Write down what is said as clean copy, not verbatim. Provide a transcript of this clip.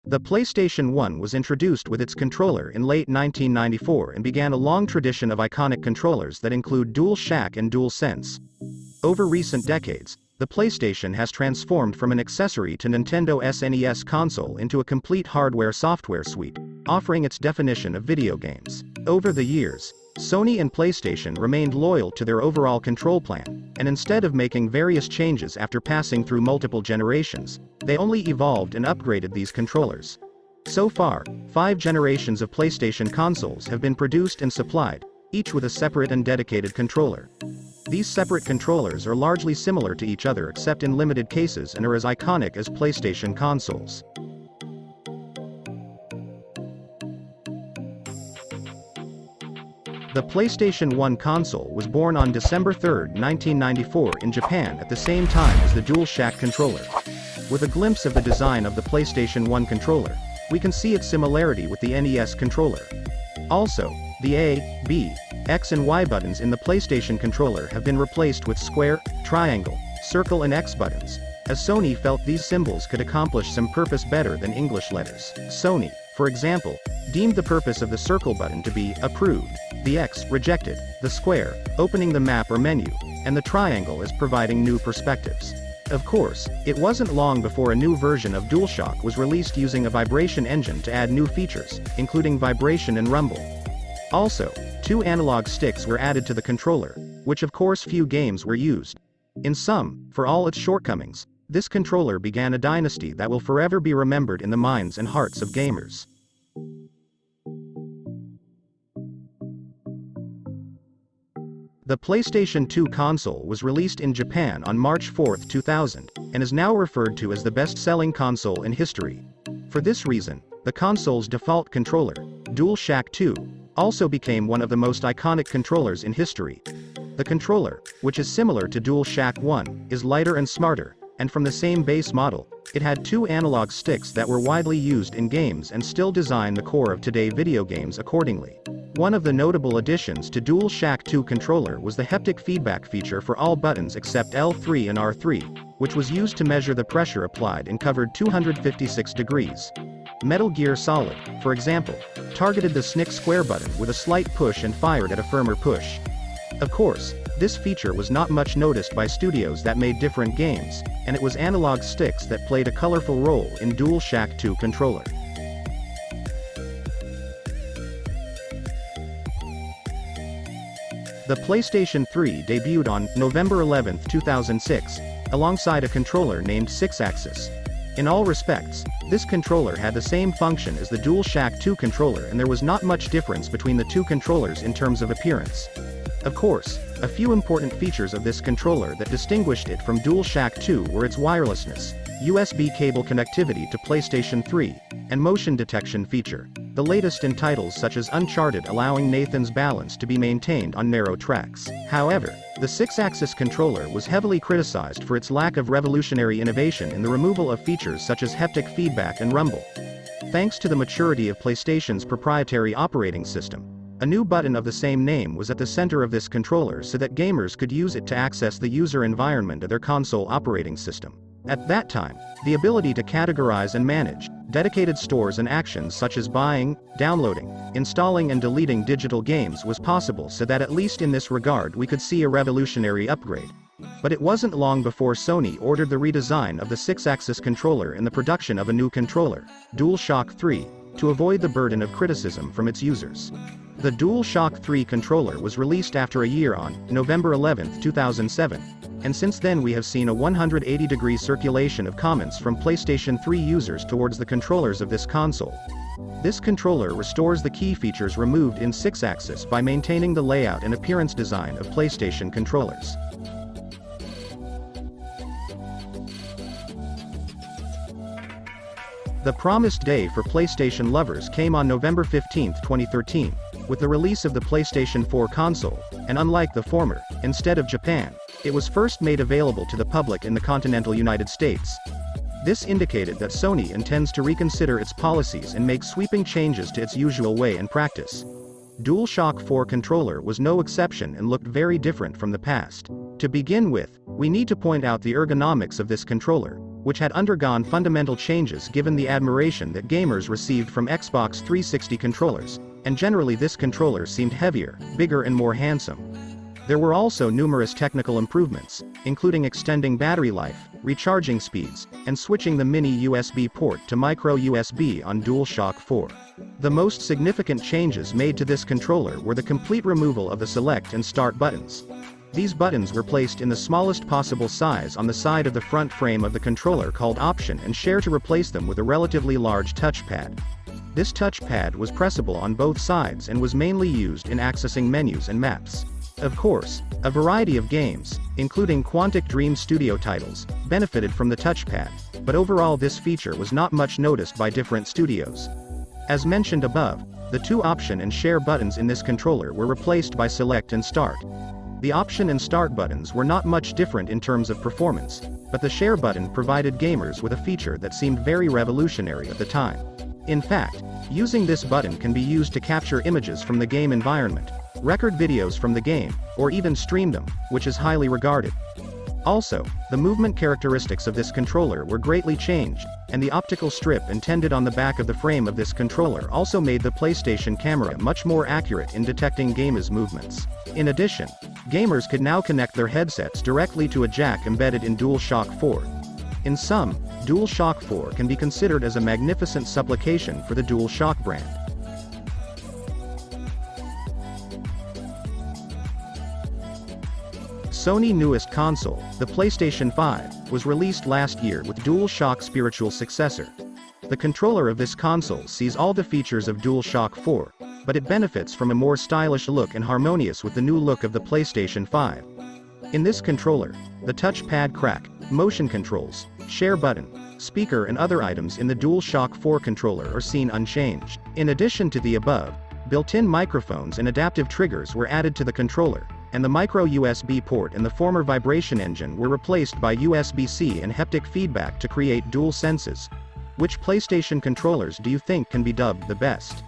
The PlayStation 1 was introduced with its controller in late 1994 and began a long tradition of iconic controllers that include DualShock and DualSense. Over recent decades, the PlayStation has transformed from an accessory to Nintendo SNES console into a complete hardware-software suite, offering its definition of video games. Over the years, Sony and PlayStation remained loyal to their overall control plan, and instead of making various changes after passing through multiple generations, they only evolved and upgraded these controllers. So far, 5 generations of PlayStation consoles have been produced and supplied, each with a separate and dedicated controller. These separate controllers are largely similar to each other except in limited cases and are as iconic as PlayStation consoles. The PlayStation 1 console was born on December 3, 1994 in Japan at the same time as the DualShock controller. With a glimpse of the design of the PlayStation 1 controller, we can see its similarity with the NES controller. Also, the A, B, X and Y buttons in the PlayStation controller have been replaced with square, triangle, circle and X buttons, as Sony felt these symbols could accomplish some purpose better than English letters. Sony, for example, deemed the purpose of the circle button to be approved, the X rejected, the square opening the map or menu, and the triangle as providing new perspectives. Of course, it wasn't long before a new version of DualShock was released using a vibration engine to add new features, including vibration and rumble. Also, 2 analog sticks were added to the controller, which of course few games were used. In sum, for all its shortcomings, this controller began a dynasty that will forever be remembered in the minds and hearts of gamers. The PlayStation 2 console was released in Japan on March 4, 2000, and is now referred to as the best-selling console in history. For this reason, the console's default controller, DualShock 2, also became one of the most iconic controllers in history. The controller, which is similar to DualShock 1, is lighter and smarter, and from the same base model, it had 2 analog sticks that were widely used in games and still design the core of today's video games accordingly. One of the notable additions to DualShock 2 controller was the haptic feedback feature for all buttons except L3 and R3, which was used to measure the pressure applied and covered 256 degrees. Metal Gear Solid, for example, targeted the SNES square button with a slight push and fired at a firmer push. Of course, this feature was not much noticed by studios that made different games, and it was analog sticks that played a colorful role in DualShock 2 controller. The PlayStation 3 debuted on November 11, 2006, alongside a controller named 6-axis. In all respects, this controller had the same function as the DualShock 2 controller and there was not much difference between the 2 controllers in terms of appearance. Of course, a few important features of this controller that distinguished it from DualShock 2 were its wirelessness, USB cable connectivity to PlayStation 3, and motion detection feature, the latest in titles such as Uncharted allowing Nathan's balance to be maintained on narrow tracks. However, the 6-axis controller was heavily criticized for its lack of revolutionary innovation in the removal of features such as haptic feedback and rumble. Thanks to the maturity of PlayStation's proprietary operating system, a new button of the same name was at the center of this controller so that gamers could use it to access the user environment of their console operating system. At that time, the ability to categorize and manage dedicated stores and actions such as buying, downloading, installing and deleting digital games was possible, so that at least in this regard we could see a revolutionary upgrade. But it wasn't long before Sony ordered the redesign of the 6-axis controller and the production of a new controller, DualShock 3, to avoid the burden of criticism from its users. The DualShock 3 controller was released after a year on November 11, 2007, and since then we have seen a 180-degree circulation of comments from PlayStation 3 users towards the controllers of this console. This controller restores the key features removed in 6-axis by maintaining the layout and appearance design of PlayStation controllers. The promised day for PlayStation lovers came on November 15, 2013, with the release of the PlayStation 4 console, and unlike the former, instead of Japan, it was first made available to the public in the continental United States. This indicated that Sony intends to reconsider its policies and make sweeping changes to its usual way and practice. DualShock 4 controller was no exception and looked very different from the past. To begin with, we need to point out the ergonomics of this controller, which had undergone fundamental changes given the admiration that gamers received from Xbox 360 controllers, and generally this controller seemed heavier, bigger and more handsome. There were also numerous technical improvements, including extending battery life, recharging speeds, and switching the mini USB port to micro USB on DualShock 4. The most significant changes made to this controller were the complete removal of the select and start buttons. These buttons were placed in the smallest possible size on the side of the front frame of the controller called Option and Share to replace them with a relatively large touchpad. This touchpad was pressable on both sides and was mainly used in accessing menus and maps. Of course, a variety of games, including Quantic Dream Studio titles, benefited from the touchpad, but overall this feature was not much noticed by different studios. As mentioned above, the two Option and Share buttons in this controller were replaced by Select and Start. The Option and Start buttons were not much different in terms of performance, but the Share button provided gamers with a feature that seemed very revolutionary at the time. In fact, using this button can be used to capture images from the game environment, record videos from the game, or even stream them, which is highly regarded. Also, the movement characteristics of this controller were greatly changed, and the optical strip intended on the back of the frame of this controller also made the PlayStation camera much more accurate in detecting gamers' movements. In addition, gamers could now connect their headsets directly to a jack embedded in DualShock 4. In sum, DualShock 4 can be considered as a magnificent supplication for the DualShock brand. Sony's newest console, the PlayStation 5, was released last year with DualShock's spiritual successor. The controller of this console sees all the features of DualShock 4, but it benefits from a more stylish look and harmonious with the new look of the PlayStation 5. In this controller, the touchpad crack, motion controls, share button, speaker and other items in the DualShock 4 controller are seen unchanged. In addition to the above, built-in microphones and adaptive triggers were added to the controller, and the micro USB port and the former vibration engine were replaced by USB-C and haptic feedback to create dual senses. Which PlayStation controllers do you think can be dubbed the best?